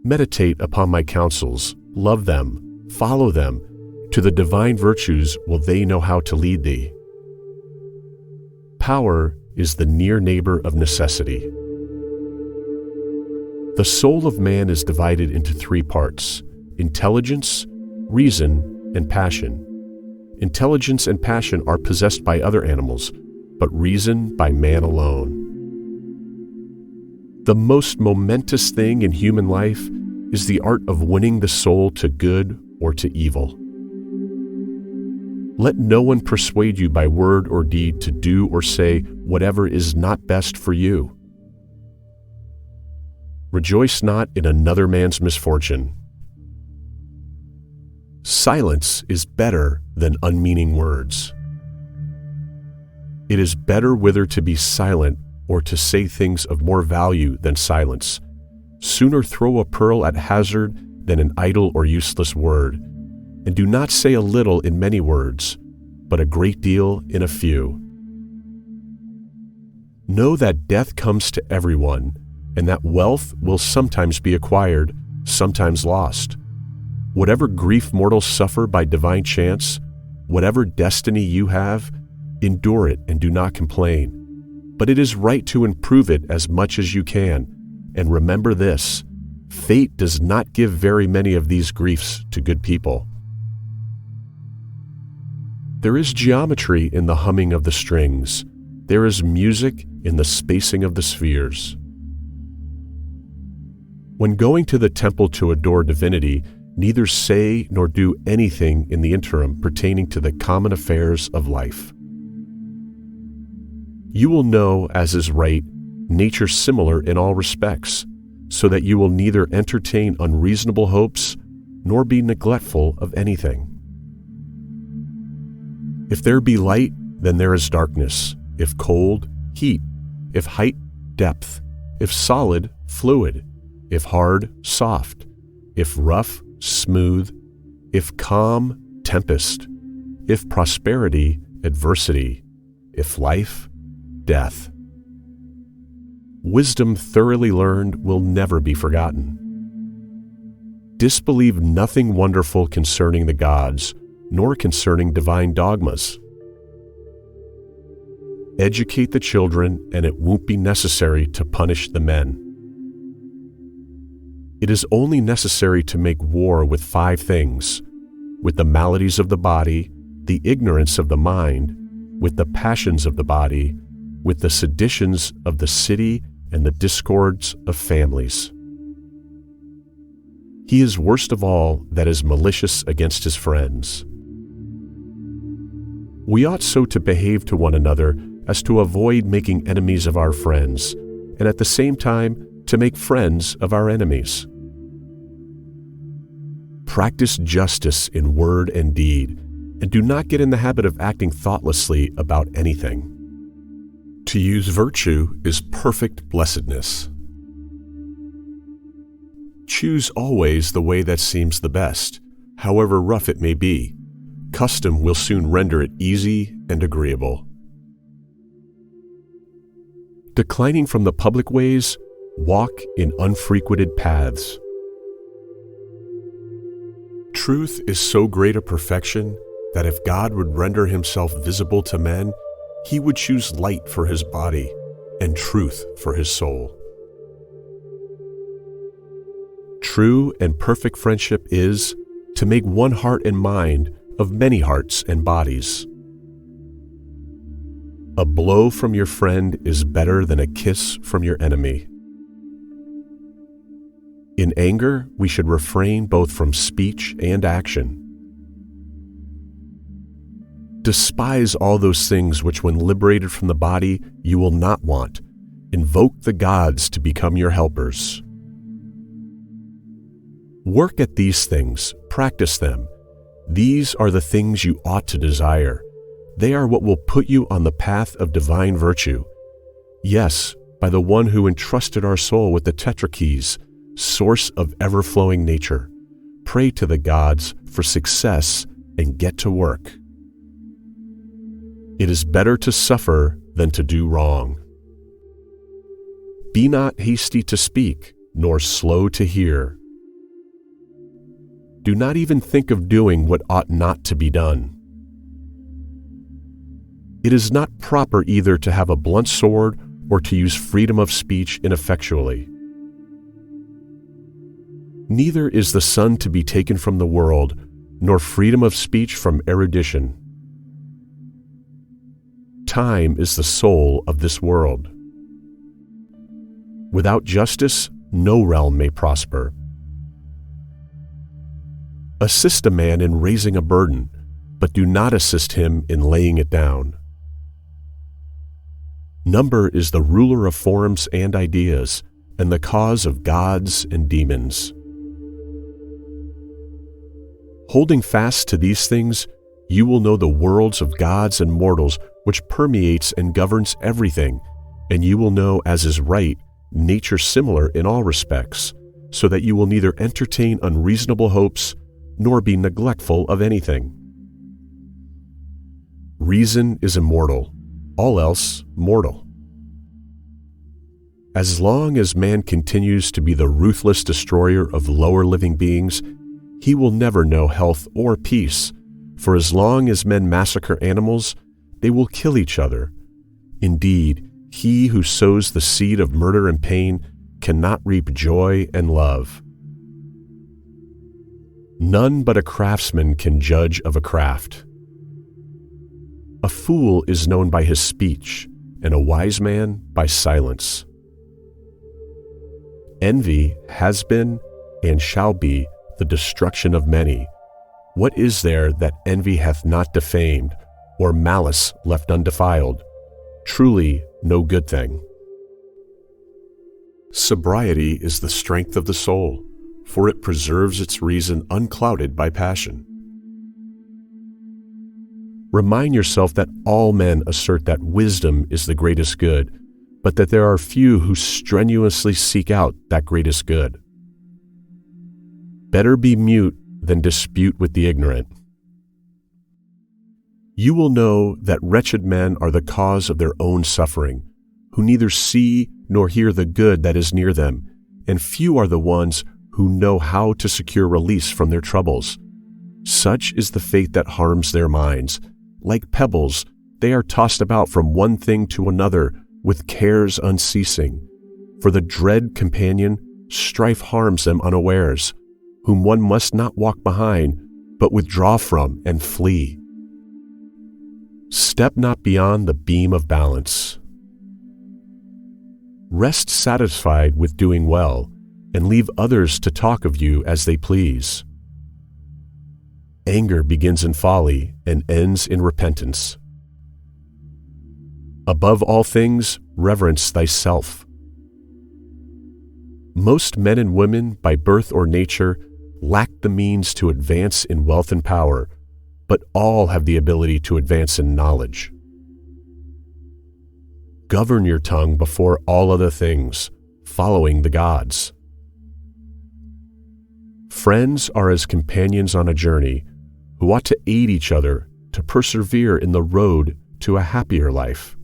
Meditate upon my counsels, love them, follow them. To the divine virtues will they know how to lead thee. Power is the near neighbor of necessity. The soul of man is divided into three parts: intelligence, reason, and passion. Intelligence and passion are possessed by other animals, but reason by man alone. The most momentous thing in human life is the art of winning the soul to good or to evil. Let no one persuade you by word or deed to do or say whatever is not best for you. Rejoice not in another man's misfortune. Silence is better than unmeaning words. It is better whether to be silent or to say things of more value than silence. Sooner throw a pearl at hazard than an idle or useless word. And do not say a little in many words, but a great deal in a few. Know that death comes to everyone, and that wealth will sometimes be acquired, sometimes lost. Whatever grief mortals suffer by divine chance, whatever destiny you have, endure it and do not complain. But it is right to improve it as much as you can. And remember this: fate does not give very many of these griefs to good people. There is geometry in the humming of the strings. There is music in the spacing of the spheres. When going to the temple to adore divinity, neither say nor do anything in the interim pertaining to the common affairs of life. You will know, as is right, nature similar in all respects, so that you will neither entertain unreasonable hopes nor be neglectful of anything. If there be light, then there is darkness. If cold, heat. If height, depth. If solid, fluid. If hard, soft. If rough, smooth. If calm, tempest. If prosperity, adversity. If life, death. Wisdom thoroughly learned will never be forgotten. Disbelieve nothing wonderful concerning the gods, nor concerning divine dogmas. Educate the children, and it won't be necessary to punish the men. It is only necessary to make war with 5 things: with the maladies of the body, the ignorance of the mind, with the passions of the body, with the seditions of the city, and the discords of families. He is worst of all that is malicious against his friends. We ought so to behave to one another as to avoid making enemies of our friends, and at the same time to make friends of our enemies. Practice justice in word and deed, and do not get in the habit of acting thoughtlessly about anything. To use virtue is perfect blessedness. Choose always the way that seems the best, however rough it may be. Custom will soon render it easy and agreeable. Declining from the public ways, walk in unfrequented paths. Truth is so great a perfection that if God would render himself visible to men, he would choose light for his body and truth for his soul. True and perfect friendship is to make one heart and mind of many hearts and bodies. A blow from your friend is better than a kiss from your enemy. In anger, we should refrain both from speech and action. Despise all those things which, when liberated from the body, you will not want. Invoke the gods to become your helpers. Work at these things, practice them. These are the things you ought to desire. They are what will put you on the path of divine virtue. Yes, by the one who entrusted our soul with the tetrakeys, source of ever-flowing nature. Pray to the gods for success and get to work. It is better to suffer than to do wrong. Be not hasty to speak, nor slow to hear. Do not even think of doing what ought not to be done. It is not proper either to have a blunt sword or to use freedom of speech ineffectually. Neither is the sun to be taken from the world, nor freedom of speech from erudition. Time is the soul of this world. Without justice, no realm may prosper. Assist a man in raising a burden, but do not assist him in laying it down. Number is the ruler of forms and ideas, and the cause of gods and demons. Holding fast to these things, you will know the worlds of gods and mortals which permeates and governs everything, and you will know, as is right, nature similar in all respects, so that you will neither entertain unreasonable hopes nor be neglectful of anything. Reason is immortal, all else mortal. As long as man continues to be the ruthless destroyer of lower living beings, he will never know health or peace, for as long as men massacre animals, they will kill each other. Indeed, he who sows the seed of murder and pain cannot reap joy and love. None but a craftsman can judge of a craft. A fool is known by his speech, and a wise man by silence. Envy has been and shall be the destruction of many. What is there that envy hath not defamed, or malice left undefiled? Truly no good thing. Sobriety is the strength of the soul, for it preserves its reason unclouded by passion. Remind yourself that all men assert that wisdom is the greatest good, but that there are few who strenuously seek out that greatest good. Better be mute than dispute with the ignorant. You will know that wretched men are the cause of their own suffering, who neither see nor hear the good that is near them, and few are the ones who know how to secure release from their troubles. Such is the fate that harms their minds. Like pebbles, they are tossed about from one thing to another with cares unceasing. For the dread companion, strife harms them unawares, whom one must not walk behind, but withdraw from and flee. Step not beyond the beam of balance. Rest satisfied with doing well, and leave others to talk of you as they please. Anger begins in folly and ends in repentance. Above all things, reverence thyself. Most men and women, by birth or nature, lack the means to advance in wealth and power, but all have the ability to advance in knowledge. Govern your tongue before all other things, following the gods. Friends are as companions on a journey, who ought to aid each other to persevere in the road to a happier life.